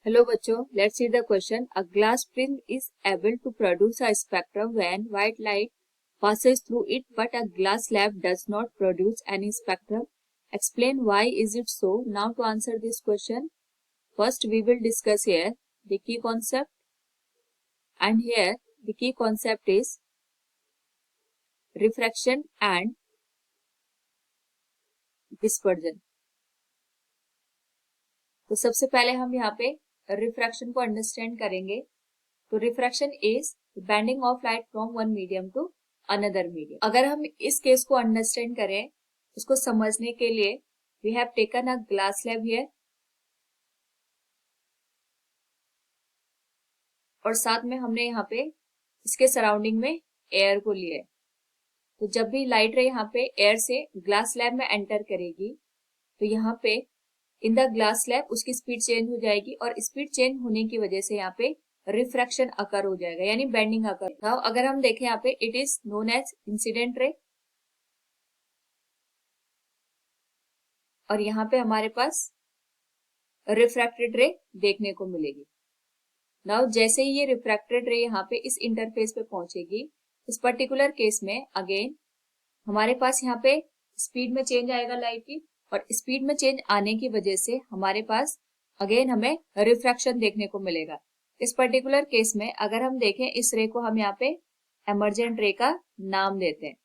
Hello बच्चों, let's see the question. A glass prism is able to produce a spectrum when white light passes through it, but a glass slab does not produce any spectrum. Explain why is it so. Now to answer this question, first we will discuss here the key concept, and here the key concept is refraction and dispersion. तो सबसे पहले हम यहाँ पे refraction को understand करेंगे. तो refraction is bending of light from one medium to another medium. अगर हम इस केस को अंडरस्टैंड करें, इसको समझने के लिए we have taken a glass slab here, और साथ में हमने यहाँ पे इसके सराउंडिंग में एयर को लिया है. तो जब भी लाइट रे यहाँ पे एयर से ग्लास स्लैब में एंटर करेगी, तो यहाँ पे इन द ग्लास स्लैब उसकी स्पीड चेंज हो जाएगी, और स्पीड चेंज होने की वजह से यहाँ पे रिफ्रैक्शन अकर हो जाएगा, यानी बेंडिंग अकर. नाउ अगर हम देखें यहाँ पे, it is known as incident ray, और यहाँ पे हमारे पास रिफ्रैक्टेड रे देखने को मिलेगी. नाउ जैसे ही ये रिफ्रैक्टेड रे यहाँ पे इस इंटरफेस पे पहुंचेगी, इस पर्टिकुलर केस में अगेन हमारे पास यहाँ पे स्पीड में चेंज आएगा लाइट की, और स्पीड में चेंज आने की वजह से हमारे पास अगेन हमें रिफ्रैक्शन देखने को मिलेगा. इस पर्टिकुलर केस में अगर हम देखें, इस रे को हम यहाँ पे एमर्जेंट रे का नाम देते हैं.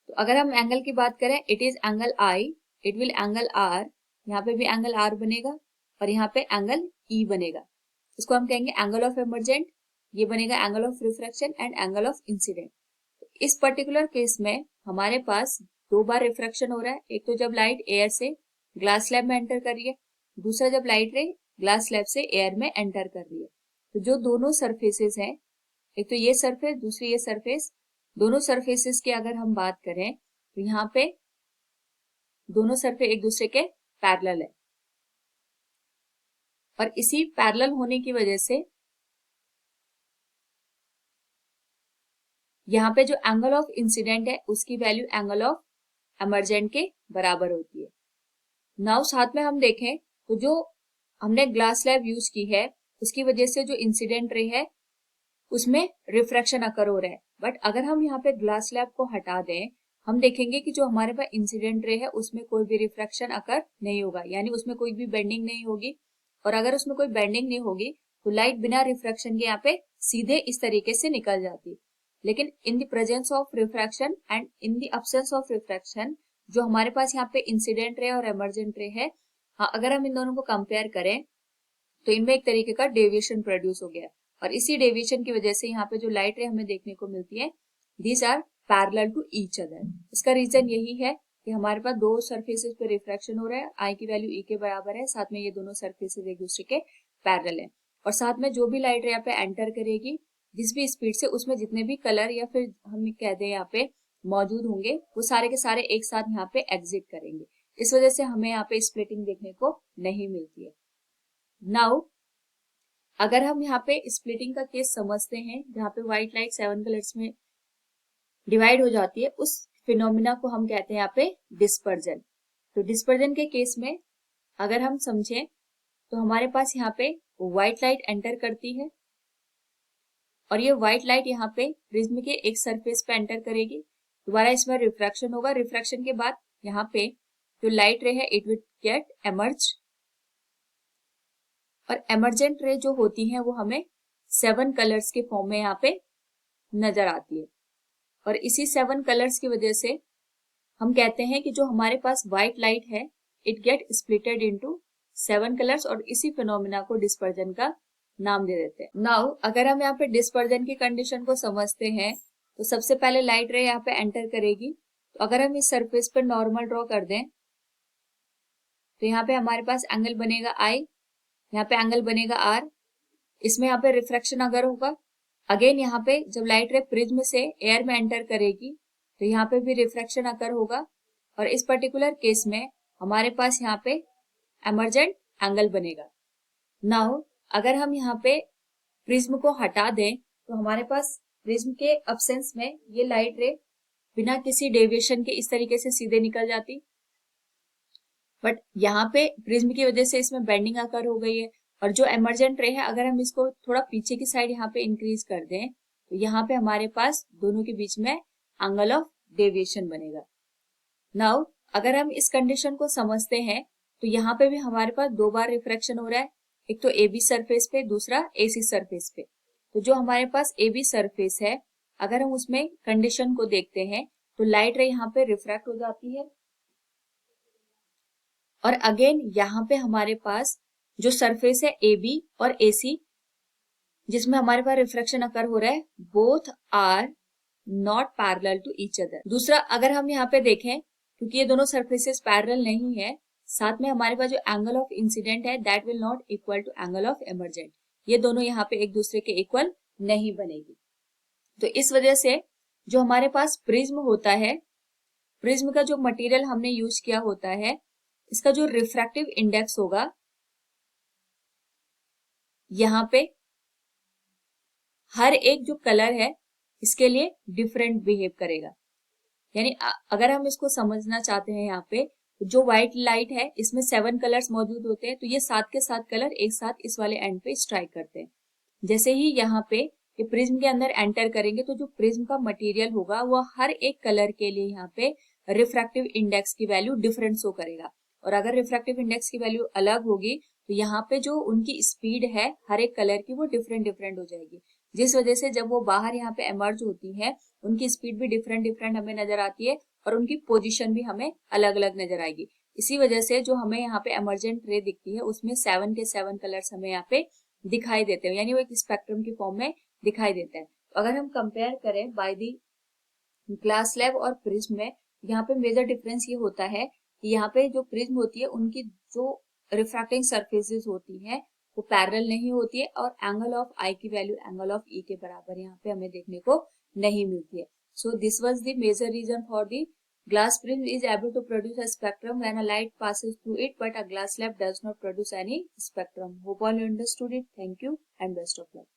तो अगर हम एंगल की बात करें, it is angle I, it will angle R, यहाँ पे भी एंगल आर बनेगा, और यहाँ पे एंगल ई बनेगा. इसको हम कहेंगे एंगल ऑफ एमर्जेंट, ये बनेगा angle of refraction and angle of incident. इस पर्टिकुलर केस में हमारे पास दो बार रिफ्रैक्शन हो रहा है. एक तो जब लाइट एयर से ग्लास स्लैब में एंटर कर रही है, दूसरा जब लाइट रे ग्लास स्लैब से एयर में एंटर कर रही है. तो जो दोनों सरफेसेस हैं, एक तो ये सरफेस, दूसरी ये सरफेस, दोनों सरफेसेस की अगर हम बात करें तो यहाँ पे दोनों सरफेस एक दूसरे के पैरेलल है, और इसी पैरेलल होने की वजह से यहाँ पे जो एंगल ऑफ इंसिडेंट है उसकी वैल्यू एंगल ऑफ एमर्जेंट के बराबर होती है. नाउ साथ में हम देखें तो जो हमने ग्लास स्लैब यूज की है, उसकी वजह से जो इंसिडेंट रे है उसमें रिफ्रैक्शन अकर हो रहा है. बट अगर हम यहाँ पे ग्लास स्लैब को हटा दें, हम देखेंगे कि जो हमारे पास इंसिडेंट रे है उसमें कोई भी रिफ्रैक्शन अकर नहीं होगा, यानी उसमें कोई भी बेंडिंग नहीं होगी. और अगर उसमें कोई बेंडिंग नहीं होगी तो लाइट बिना रिफ्रैक्शन के यहाँ पे सीधे इस तरीके से निकल जाती. लेकिन in the presence of refraction and in the absence of refraction, जो हमारे पास यहाँ पे इंसिडेंट रे और एमर्जेंट रे है, हाँ, अगर हम इन दोनों को कंपेयर करें तो इनमें एक तरीके का डेविएशन प्रोड्यूस हो गया, और इसी डेविएशन की वजह से यहाँ पे जो लाइट रे हमें देखने को मिलती है, these are parallel to each other. इसका रीजन यही है कि हमारे पास दो सरफेसेस पे रिफ्रैक्शन हो रहा है, आई की वैल्यू ई के बराबर है, साथ में ये दोनों सरफेसेस एक दूसरे के पैरेलल है, और साथ में जो भी लाइट रे यहाँ पे एंटर करेगी जिस भी स्पीड से, उसमें जितने भी कलर या फिर हम कह दें यहाँ पे मौजूद होंगे, वो सारे के सारे एक साथ यहाँ पे एग्जिट करेंगे. इस वजह से हमें यहाँ पे स्प्लिटिंग देखने को नहीं मिलती है. नाउ अगर हम यहाँ पे स्प्लिटिंग का केस समझते हैं, जहाँ पे व्हाइट लाइट 7 कलर्स में डिवाइड हो जाती है, उस फिनोमिना को हम कहते हैं यहाँ पे डिस्पर्जन. तो डिस्पर्जन के केस में अगर हम समझें तो हमारे पास यहाँ पे व्हाइट लाइट एंटर करती है, और ये व्हाइट लाइट यहाँ पे प्रिज्म के एक सरफेस पे एंटर करेगी, दोबारा इसमें रिफ्रैक्शन होगा. रिफ्रैक्शन के बाद यहाँ पे जो लाइट रे है इट विल गेट एमर्ज, और एमर्जेंट रे जो होती है वो हमें 7 कलर्स के फॉर्म में यहाँ पे नजर आती है. और इसी 7 कलर्स की वजह से हम कहते हैं कि जो हमारे पास व्हाइट लाइट है it get splitted into 7 colours, और इसी फिनोमिना को डिस्पर्जन का नाम दे देते हैं. नाउ अगर हम यहाँ पे डिस्पर्जन की कंडीशन को समझते हैं, तो सबसे पहले लाइट रे यहाँ पे एंटर करेगी. तो अगर हम इस सरफेस पर नॉर्मल ड्रॉ कर दें तो यहाँ पे हमारे पास एंगल बनेगा आई, यहाँ पे एंगल बनेगा आर. इसमें यहाँ पे रिफ्रैक्शन अगर होगा, अगेन यहाँ पे जब लाइट रे प्रिज्म से एयर में एंटर करेगी तो यहाँ पे भी रिफ्रैक्शन अकर होगा, और इस पर्टिकुलर केस में हमारे पास यहाँ पे एमर्जेंट एंगल बनेगा. नाउ अगर हम यहाँ पे प्रिज्म को हटा दें तो हमारे पास प्रिज्म के अब्सेंस में ये लाइट रे बिना किसी डेविएशन के इस तरीके से सीधे निकल जाती, बट यहाँ पे प्रिज्म की वजह से इसमें बेंडिंग अकर हो गई है, और जो एमर्जेंट रे है अगर हम इसको थोड़ा पीछे की साइड यहाँ पे इंक्रीज कर दें तो यहाँ पे हमारे पास दोनों के बीच में एंगल ऑफ डेविएशन बनेगा। नाउ अगर हम इस कंडीशन को समझते हैं तो यहाँ पे भी हमारे पास दो बार रिफ्रैक्शन हो रहा है, एक तो ए बी सरफेस पे, दूसरा AC सरफेस पे। तो जो हमारे पास ए बी सरफेस है, अगर हम उसमें कंडीशन को देखते हैं तो लाइट रे यहाँ पे रिफ्रैक्ट हो जाती है, और अगेन यहाँ पे हमारे पास जो सरफेस है AB और AC जिसमें हमारे पास रिफ्रैक्शन अकर हो रहा है, both are not parallel to each other. दूसरा अगर हम यहाँ पे देखें, क्योंकि ये दोनों सरफेसेस पैरेलल नहीं है, साथ में हमारे पास जो एंगल ऑफ इंसिडेंट है that will not equal to angle of emergent, ये दोनों यहाँ पे एक दूसरे के इक्वल नहीं बनेगी। तो इस वजह से जो हमारे पास प्रिज्म होता है, प्रिज्म का जो मटेरियल हमने यूज किया होता है, इसका जो रिफ्रैक्टिव इंडेक्स होगा यहाँ पे हर एक जो कलर है इसके लिए डिफरेंट बिहेव करेगा। यानी अगर हम इसको समझना चाहते हैं, यहाँ पे जो व्हाइट लाइट है इसमें 7 कलर्स मौजूद होते हैं, तो ये 7 के 7 कलर एक साथ इस वाले एंड पे स्ट्राइक करते हैं। जैसे ही यहाँ पे ये प्रिज्म के अंदर एंटर करेंगे तो जो प्रिज्म का मटेरियल होगा वो हर एक कलर के लिए यहाँ पे रिफ्रैक्टिव इंडेक्स की वैल्यू डिफरेंट शो करेगा, और अगर रिफ्रैक्टिव इंडेक्स की वैल्यू अलग होगी तो यहाँ पे जो उनकी स्पीड है हर एक कलर की वो डिफरेंट हो जाएगी, जिस वजह से जब वो बाहर यहाँ पे एमर्ज होती है उनकी स्पीड भी डिफरेंट हमें नजर आती है, और उनकी पोजीशन भी हमें अलग अलग नजर आएगी। इसी वजह से जो हमें यहाँ पे एमर्जेंट रे दिखती है उसमें 7 के 7 कलर्स हमें यहाँ पे दिखाई देते हैं, यानी वो एक स्पेक्ट्रम की फॉर्म में दिखाई देता है। तो अगर हम कंपेयर करें बाय दी ग्लास स्लैब और प्रिज्म में, यहाँ पे मेजर डिफरेंस ये होता है कि यहाँ पे जो प्रिज्म होती है उनकी जो रिफ्रैक्टिंग सरफेसेस होती है वो पैरेलल नहीं होती है, और एंगल ऑफ आई की वैल्यू एंगल ऑफ ई के बराबर यहाँ पे हमें देखने को नहीं मिलती है। So this was the major reason for the glass prism is able to produce a spectrum when a light passes through it, but a glass slab does not produce any spectrum. Hope all you understood it. Thank you and best of luck.